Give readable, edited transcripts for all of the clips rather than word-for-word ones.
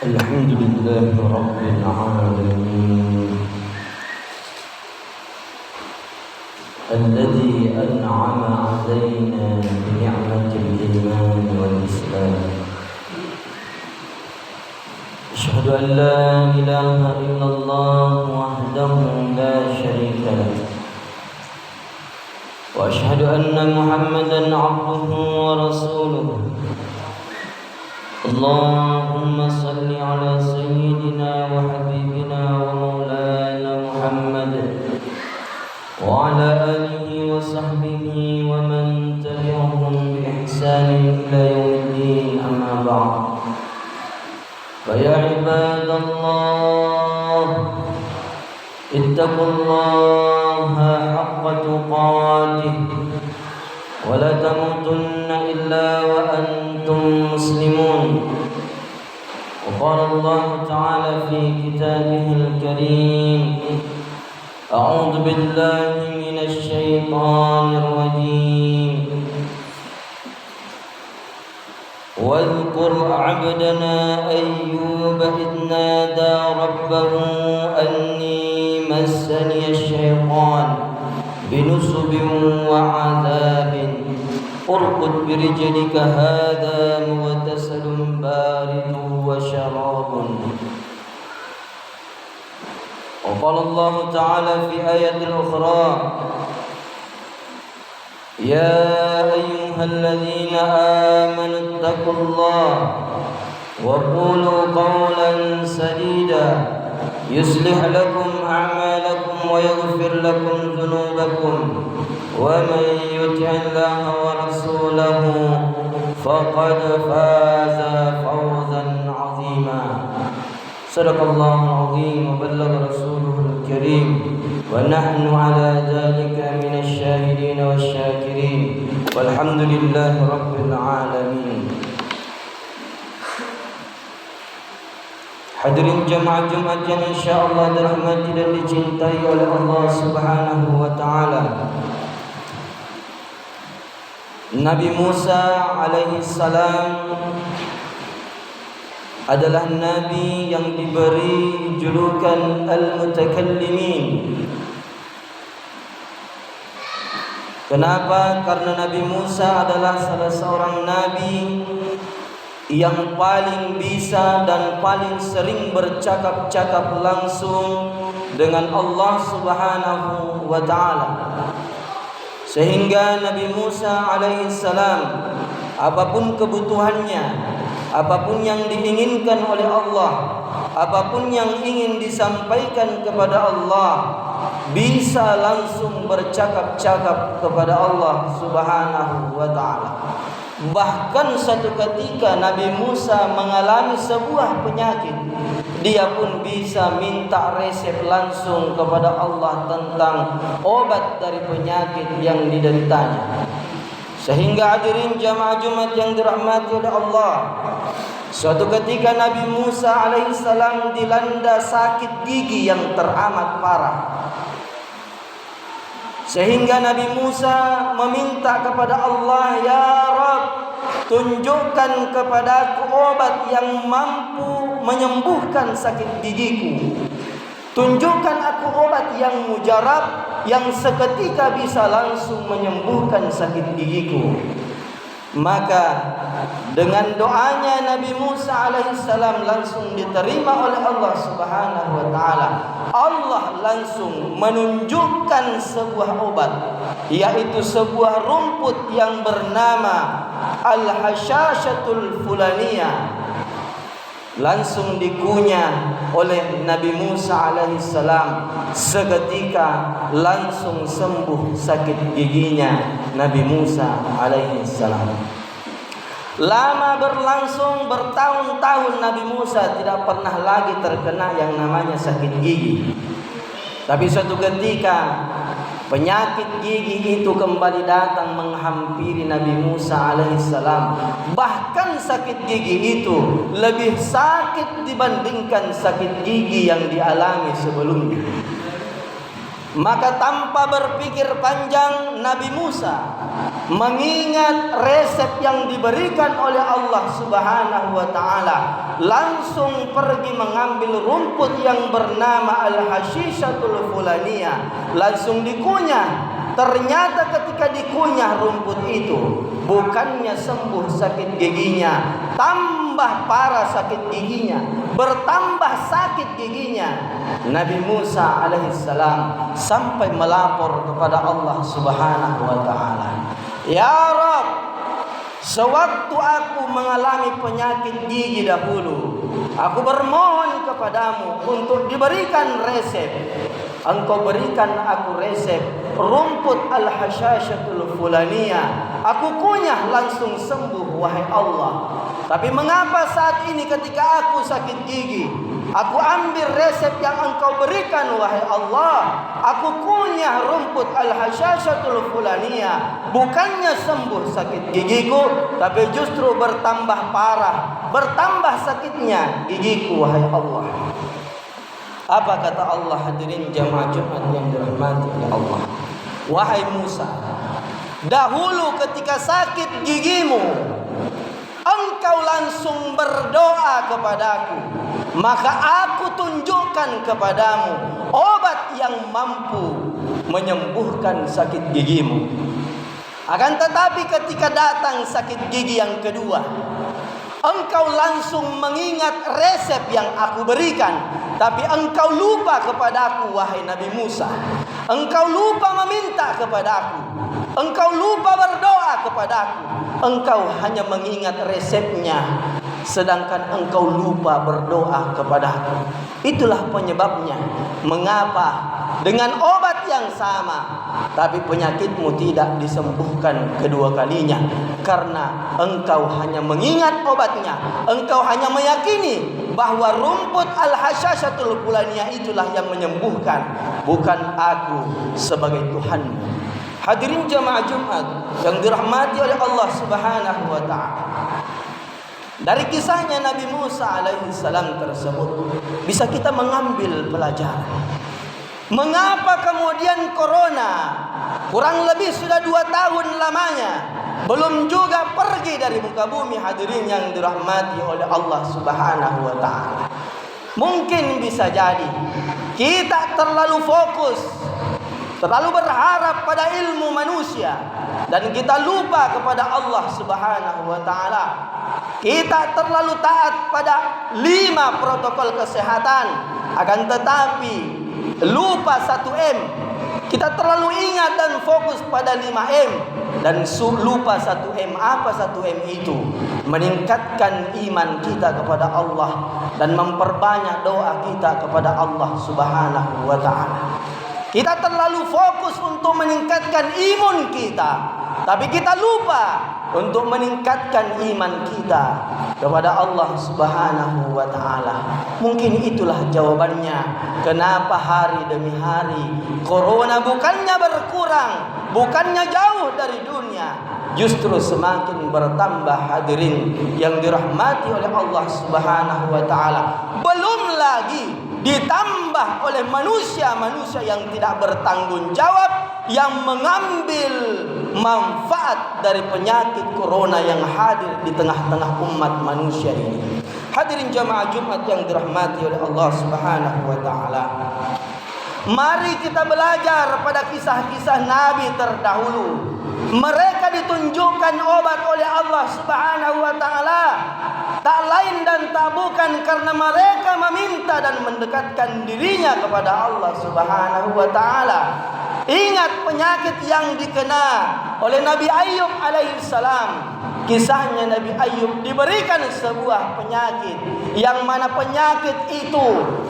الحمد لله رب العالمين الذي أنعم علينا بنعمة الإيمان والإسلام. أشهد أن لا إله إلا الله وحده لا شريك له، وأشهد أن محمدا عبده ورسوله. اللهم صل على سيدنا وحبيبنا ومولانا محمد وعلى آله وصحبه ومن تبعهم بإحسان إلى يوم الدين. أما بعد، فيا عباد الله اتقوا الله حق تقاته ولا تموتن إلا وأنتم مسلمون. وقال الله تعالى في كتابه الكريم: أعوذ بالله من الشيطان الرجيم. واذكر عبدنا أيوب إذ نادى ربه أني مسني الشيطان بنصب وعذاب ارقد برجلك هذا مغتسل بارد وشراب. وقال الله تعالى في آية أخرى: يا أيها الذين آمنوا اتقوا الله وقولوا قولا سديدا يصلح لكم أعمالكم ويغفر لكم ذنوبكم ومن يطع الله ورسوله فقد فاز فوزا عظيما. صدق الله العظيم وبلغ رسوله الكريم ونحن على ذلك من الشاهدين والشاكرين والحمد لله رب العالمين. Hadirin jemaah Jumat yang insyaallah dirahmati dan dicintai oleh Allah Subhanahu wa taala. Nabi Musa alaihi salam adalah nabi yang diberi julukan Al-Mutakallimin. Kenapa? Karena Nabi Musa adalah salah seorang nabi yang paling bisa dan paling sering bercakap-cakap langsung dengan Allah Subhanahu wa taala. Sehingga Nabi Musa alaihi salam apapun kebutuhannya, apapun yang diinginkan oleh Allah, apapun yang ingin disampaikan kepada Allah, bisa langsung bercakap-cakap kepada Allah Subhanahu wa taala. Bahkan satu ketika Nabi Musa mengalami sebuah penyakit, dia pun bisa minta resep langsung kepada Allah tentang obat dari penyakit yang dideritanya. Sehingga hadirin jamaah Jumat yang dirahmati oleh Allah, suatu ketika Nabi Musa alaihissalam dilanda sakit gigi yang teramat parah. Sehingga Nabi Musa meminta kepada Allah, "Ya Rabb, tunjukkan kepadaku obat yang mampu menyembuhkan sakit gigiku. Tunjukkan aku obat yang mujarab, yang seketika bisa langsung menyembuhkan sakit gigiku." Maka dengan doanya Nabi Musa alaihissalam langsung diterima oleh Allah Subhanahu wa taala. Allah langsung menunjukkan sebuah obat, yaitu sebuah rumput yang bernama Al-Hashashatul Fulaniyah. Langsung dikunyah oleh Nabi Musa alaihissalam. Seketika langsung sembuh sakit giginya Nabi Musa alaihissalam. Lama berlangsung bertahun-tahun Nabi Musa tidak pernah lagi terkena yang namanya sakit gigi. Tapi suatu ketika penyakit gigi itu kembali datang menghampiri Nabi Musa alaihissalam. Bahkan sakit gigi itu lebih sakit dibandingkan sakit gigi yang dialami sebelumnya. Maka tanpa berpikir panjang, Nabi Musa mengingat resep yang diberikan oleh Allah Subhanahu wa taala, langsung pergi mengambil rumput yang bernama al-hashishatul fulaniyah, langsung dikunyah. Ternyata ketika dikunyah rumput itu, bukannya sembuh sakit giginya, tambah parah sakit giginya, bertambah sakit giginya. Nabi Musa alaihissalam sampai melapor kepada Allah Subhanahu wa taala, "Ya Rabb, sewaktu aku mengalami penyakit gigi dahulu, aku bermohon kepadamu untuk diberikan resep. Engkau berikan aku resep rumput al-hashishatul fulaniyah. Aku kunyah langsung sembuh, wahai Allah. Tapi mengapa saat ini ketika aku sakit gigi, aku ambil resep yang engkau berikan, wahai Allah, aku kunyah rumput al-hashishatul fulaniyah, bukannya sembuh sakit gigiku, tapi justru bertambah parah, bertambah sakitnya gigiku, wahai Allah." Apa kata Allah, hadirin jamaah Jumat yang dirahmati oleh Allah? "Wahai Musa, dahulu ketika sakit gigimu, engkau langsung berdoa kepadaku, maka aku tunjukkan kepadamu obat yang mampu menyembuhkan sakit gigimu. Akan tetapi ketika datang sakit gigi yang kedua, engkau langsung mengingat resep yang aku berikan, tapi engkau lupa kepadaku, wahai Nabi Musa. Engkau lupa meminta kepadaku, engkau lupa berdoa kepadaku, engkau hanya mengingat resepnya, sedangkan engkau lupa berdoa kepadaku. Itulah penyebabnya mengapa dengan obat yang sama, tapi penyakitmu tidak disembuhkan kedua kalinya, karena engkau hanya mengingat obatnya. Engkau hanya meyakini bahwa rumput al-hashishatul fulaniyah itulah yang menyembuhkan, bukan aku sebagai Tuhanmu." Hadirin jamaah Jumat yang dirahmati oleh Allah Subhanahu wa taala, dari kisahnya Nabi Musa alaihissalam tersebut bisa kita mengambil pelajaran. Mengapa kemudian corona kurang lebih sudah 2 tahun lamanya belum juga pergi dari muka bumi, hadirin yang dirahmati oleh Allah Subhanahu wa taala? Mungkin bisa jadi kita terlalu fokus, terlalu berharap pada ilmu manusia, dan kita lupa kepada Allah Subhanahu wa taala. Kita terlalu taat pada 5 protokol kesehatan, akan tetapi lupa 1M. Kita terlalu ingat dan fokus pada 5M dan lupa 1M. Apa 1M itu? Meningkatkan iman kita kepada Allah dan memperbanyak doa kita kepada Allah Subhanahu wa taala. Kita terlalu fokus untuk meningkatkan imun kita, tapi kita lupa untuk meningkatkan iman kita kepada Allah Subhanahu wa taala. Mungkin itulah jawabannya kenapa hari demi hari corona bukannya berkurang, bukannya jauh dari dunia, justru semakin bertambah, hadirin yang dirahmati oleh Allah Subhanahu wa taala. Belum lagi ditambah oleh manusia-manusia yang tidak bertanggung jawab, yang mengambil manfaat dari penyakit corona yang hadir di tengah-tengah umat manusia ini. Hadirin jamaah Jumat yang dirahmati oleh Allah Subhanahu wa taala, mari kita belajar pada kisah-kisah nabi terdahulu. Mereka ditunjukkan obat oleh Allah Subhanahu wa taala, tak lain dan tak bukan karena mereka meminta dan mendekatkan dirinya kepada Allah Subhanahu wa taala. Ingat penyakit yang dikena oleh Nabi Ayub alaihissalam. Kisahnya Nabi Ayub diberikan sebuah penyakit, yang mana penyakit itu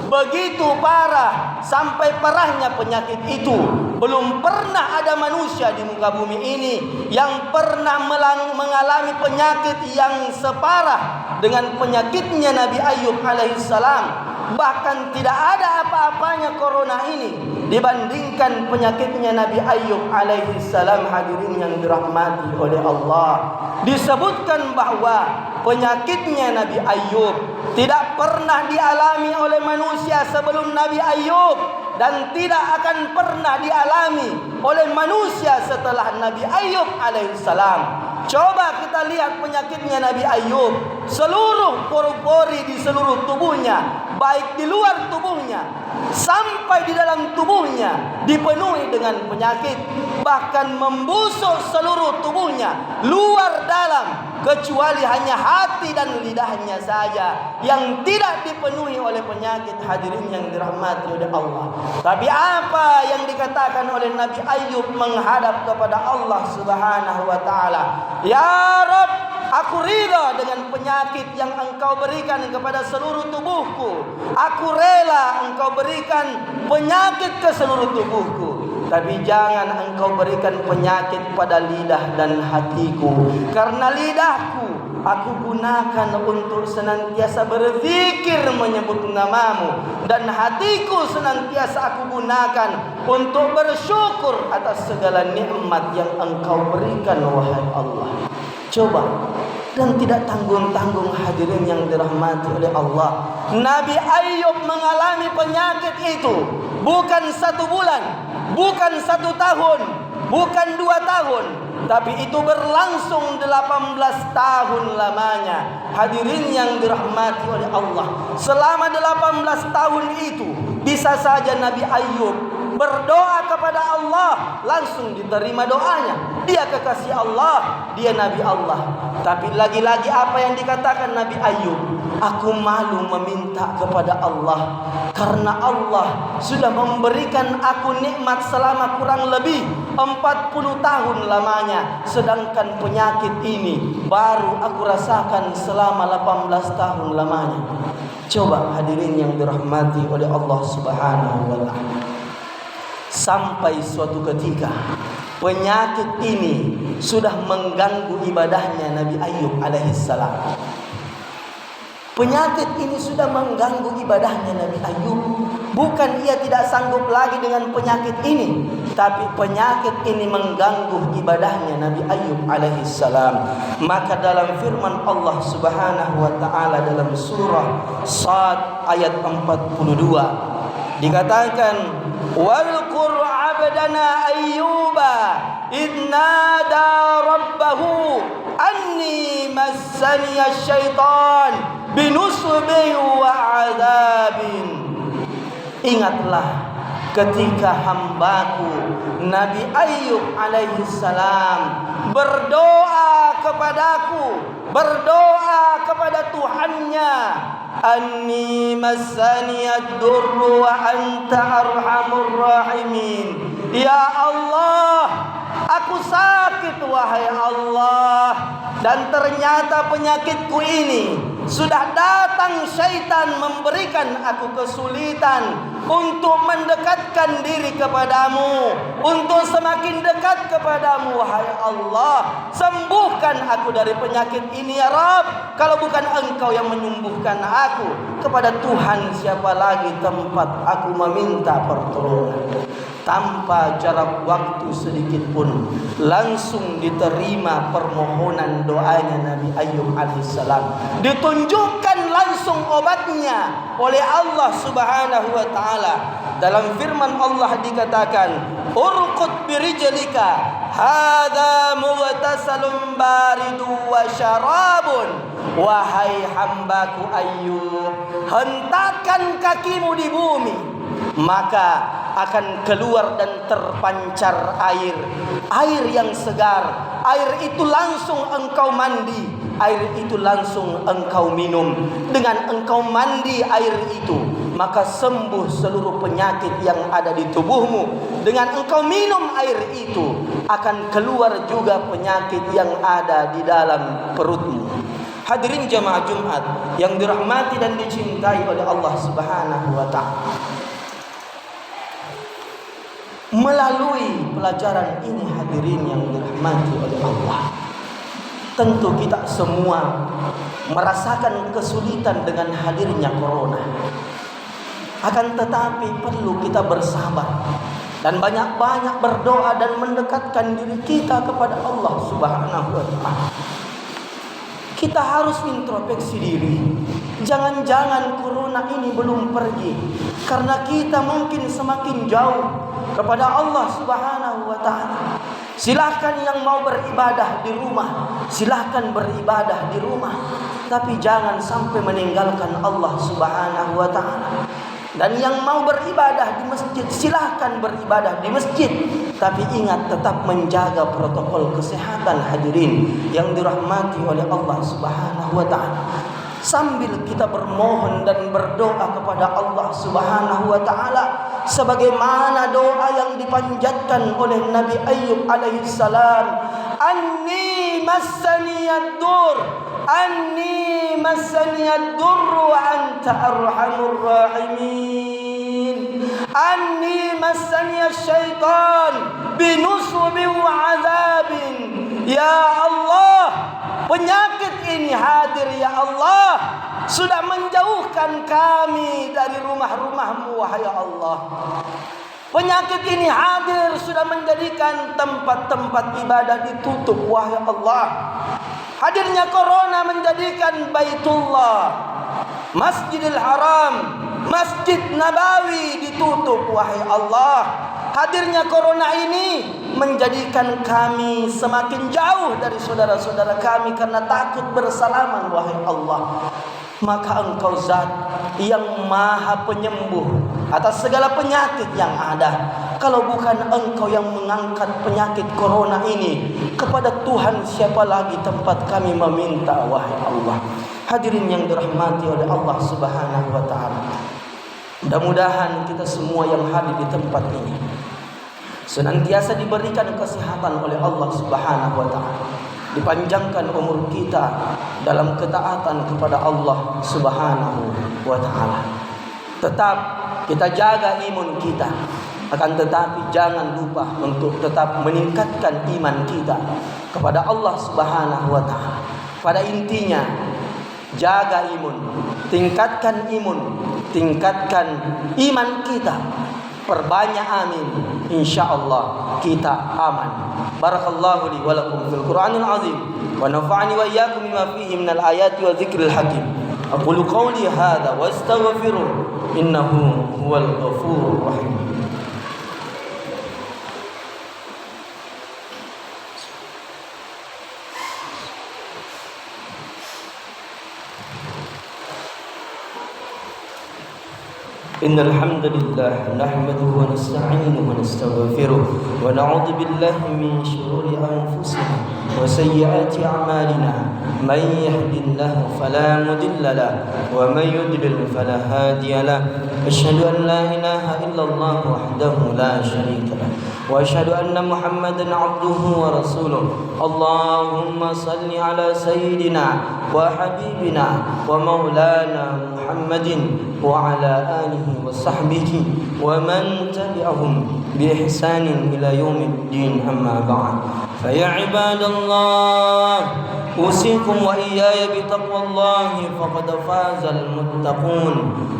begitu parah, sampai parahnya penyakit itu belum pernah ada manusia di muka bumi ini yang pernah mengalami penyakit yang separah dengan penyakitnya Nabi Ayub alaihissalam. Bahkan tidak ada apa-apanya corona ini dibandingkan penyakitnya Nabi Ayub alaihissalam. Hadirin yang dirahmati oleh Allah, disebutkan bahwa penyakitnya Nabi Ayub tidak pernah dialami oleh manusia sebelum Nabi Ayub. dan tidak akan pernah dialami oleh manusia setelah Nabi Ayub alaihissalam. Coba kita lihat penyakitnya Nabi Ayub. Seluruh pori-pori di seluruh tubuhnya, baik di luar tubuhnya sampai di dalam tubuhnya, dipenuhi dengan penyakit. Bahkan membusuk seluruh tubuhnya, luar dalam, kecuali hanya hati dan lidahnya saja yang tidak dipenuhi oleh penyakit. Hadirin yang dirahmati oleh Allah. Tapi apa yang dikatakan oleh Nabi Ayub menghadap kepada Allah Subhanahu wa taala? Ya Rabb, aku ridha dengan penyakit yang Engkau berikan kepada seluruh tubuhku. Aku rela Engkau berikan penyakit ke seluruh tubuhku, tapi jangan Engkau berikan penyakit pada lidah dan hatiku. Karena lidahku aku gunakan untuk senantiasa berzikir menyebut namamu, dan hatiku senantiasa aku gunakan untuk bersyukur atas segala nikmat yang Engkau berikan, wahai Allah. Coba, dan tidak tanggung-tanggung hadirin yang dirahmati oleh Allah, Nabi Ayub mengalami penyakit itu bukan 1 bulan, bukan 1 tahun, bukan 2 tahun, tapi itu berlangsung 18 tahun lamanya. Hadirin yang dirahmati oleh Allah, selama 18 tahun itu bisa saja Nabi Ayub berdoa kepada Allah, langsung diterima doanya. Dia kekasih Allah, dia Nabi Allah. Tapi lagi-lagi apa yang dikatakan Nabi Ayub? Aku malu meminta kepada Allah, karena Allah sudah memberikan aku nikmat selama kurang lebih 40 tahun lamanya. Sedangkan penyakit ini baru aku rasakan selama 18 tahun lamanya. Coba hadirin yang dirahmati oleh Allah Subhanahu wa ta'ala. Sampai suatu ketika penyakit ini sudah mengganggu ibadahnya Nabi Ayub alaihissalam. Penyakit ini sudah mengganggu ibadahnya Nabi Ayub. Bukan ia tidak sanggup lagi dengan penyakit ini, tapi penyakit ini mengganggu ibadahnya Nabi Ayub alaihissalam. Maka dalam firman Allah Subhanahu wa ta'ala dalam surah Sad ayat 42 dikatakan, "Walqur 'abdana Ayyuba idh nada rabbahu anni massani asy-syaitan binusbin wa 'adzabin." Ingatlah ketika hambaku Nabi Ayub alaihissalam berdoa kepadaku, berdoa kepada Tuhannya, anni massaniyad durru wa anta arhamur rahimin. Ya Allah, aku sakit wahai Allah, dan ternyata penyakitku ini sudah datang syaitan memberikan aku kesulitan untuk mendekatkan diri kepadamu, untuk semakin dekat kepadamu wahai Allah. Sembuhkan aku dari penyakit ini ya Rabb. Kalau bukan Engkau yang menyembuhkan aku, kepada Tuhan siapa lagi tempat aku meminta pertolongan. Tanpa jarak waktu sedikit pun langsung diterima permohonan doanya Nabi Ayub alaihissalam. Ditunjukkan langsung obatnya oleh Allah Subhanahu wa ta'ala. Dalam firman Allah dikatakan, urqud birijlika hadza mughtasalun baridu wa syarabun. Wahai hambaku Ayub, hentakkan kakimu di bumi, maka akan keluar dan terpancar air, air yang segar. Air itu langsung engkau mandi, air itu langsung engkau minum. Dengan engkau mandi air itu, maka sembuh seluruh penyakit yang ada di tubuhmu. Dengan engkau minum air itu, akan keluar juga penyakit yang ada di dalam perutmu. Hadirin jamaah Jumat yang dirahmati dan dicintai oleh Allah Subhanahu wa ta'ala, melalui pelajaran ini hadirin yang dirahmati oleh Allah, tentu kita semua merasakan kesulitan dengan hadirnya corona. Akan tetapi perlu kita bersabar dan banyak-banyak berdoa dan mendekatkan diri kita kepada Allah Subhanahu wa ta'ala. Kita harus introspeksi diri. Jangan-jangan corona ini belum pergi karena kita mungkin semakin jauh kepada Allah Subhanahu wa taala. Silahkan yang mau beribadah di rumah, silahkan beribadah di rumah, tapi jangan sampai meninggalkan Allah Subhanahu wa taala. Dan yang mau beribadah di masjid, silahkan beribadah di masjid, tapi ingat tetap menjaga protokol kesehatan hadirin yang dirahmati oleh Allah Subhanahu wa taala. Sambil kita bermohon dan berdoa kepada Allah Subhanahu wa taala sebagaimana doa yang dipanjatkan oleh Nabi Ayyub alaihi salam, anni massaniyad-dur wa anta arhamur rahimin, anni massaniyasy-syaitan binusbin wa azabin. Ya Allah, penyakit ini hadir ya Allah, sudah menjauhkan kami dari rumah-rumah-Mu wahai Allah. Penyakit ini hadir sudah menjadikan tempat-tempat ibadah ditutup wahai Allah. Hadirnya corona menjadikan Baitullah, Masjidil Haram, Masjid Nabawi ditutup wahai Allah. Hadirnya corona ini menjadikan kami semakin jauh dari saudara-saudara kami karena takut bersalaman wahai Allah. Maka Engkau zat yang maha penyembuh atas segala penyakit yang ada. Kalau bukan Engkau yang mengangkat penyakit corona ini, kepada Tuhan siapa lagi tempat kami meminta wahai Allah. Hadirin yang dirahmati oleh Allah Subhanahu wa taala, mudah-mudahan kita semua yang hadir di tempat ini senantiasa diberikan kesehatan oleh Allah Subhanahu wa taala, dipanjangkan umur kita dalam ketaatan kepada Allah Subhanahu wa taala. Tetap kita jaga imun kita, akan tetapi jangan lupa untuk tetap meningkatkan iman kita kepada Allah Subhanahu wa taala. Pada intinya jaga imun, tingkatkan iman kita. Perbanyak amin, insyaallah kita aman. Barakallahu li wa lakum fil Qur'anil azim wa nafa'ani wa iyyakum bima fihi minal ayati wa dzikril hakim. Aqulu qawli hadza wa astaghfiruh innahu huwal ghafurur rahim. إن الحمد لله نحمده ونستعينه ونستغفره ونعوذ بالله من شرور أنفسنا وسيئات أعمالنا من يهد الله فلا مضل له ومن يضلل فلا هادي له أشهد أن لا إله إلا الله وحده لا شريك له وأشهد أن محمدا عبده ورسوله اللهم صل على سيدنا وحبيبنا ومولانا محمد وعلى آله وصحبه ومن تبعهم بإحسان إلى يوم الدين أما بعد فيا عباد الله أوصيكم وإياي بتقوى الله فقد فاز المتقون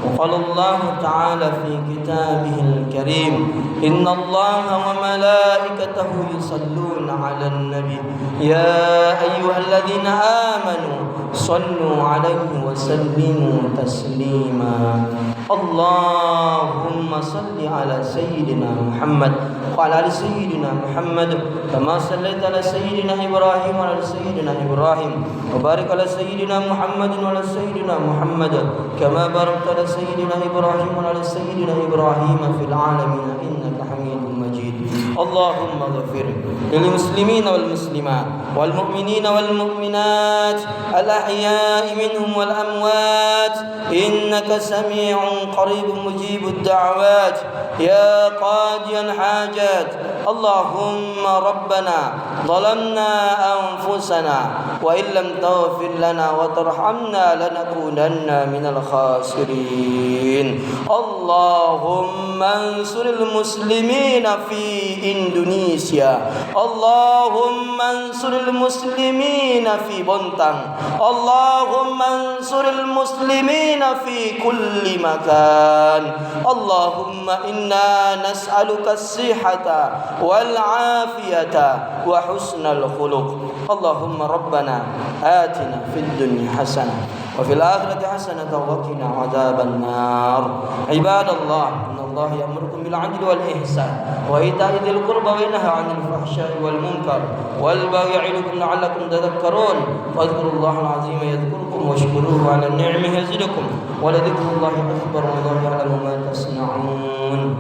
وقال الله تعالى في كتابه الكريم إن الله وملائكته يصلون على النبي يا أيها الذين آمنوا صلوا عليه وسلموا تسليما اللهم صل على سيدنا محمد وعلى آل سيدنا محمد كما صليت على سيدنا إبراهيم وعلى سيدنا إبراهيم وبارك على سيدنا محمد وعلى سيدنا محمد كما باركت على سيدنا إبراهيم وعلى سيدنا إبراهيم في العالمين إنك حميد مجيد اللهم اغفر للمسلمين والمسلمات والمؤمنين والمؤمنات الأحياء منهم والأموات إنك سميع قريب مجيب الدعوات يا قاضي الحاجات اللهم ربنا ظلمنا أنفسنا وإن لم تغفر لنا وترحمنا لنكونن من الخاسرين اللهم انصر المسلمين في إندونيسيا اللهم انصر المسلمين في بنتان اللهم انصر المسلمين في كل مكان اللهم إنا نسألك الصحة والعافية وحسن الخلق اللهم ربنا آتنا في الدنيا حسنة وفي الآخرة حسنة وقنا عذاب النار. عباد الله، إن الله يأمركم بالعدل والإحسان وإيتاء ذي القربى وينهى عن الفحشاء والمنكر والبغي يعظكم لعلكم تذكرون. فاذكروا الله العظيم يذكركم واشكروه على النعمة يزدكم ولذكر الله أكبر والله يعلم ما تصنعون.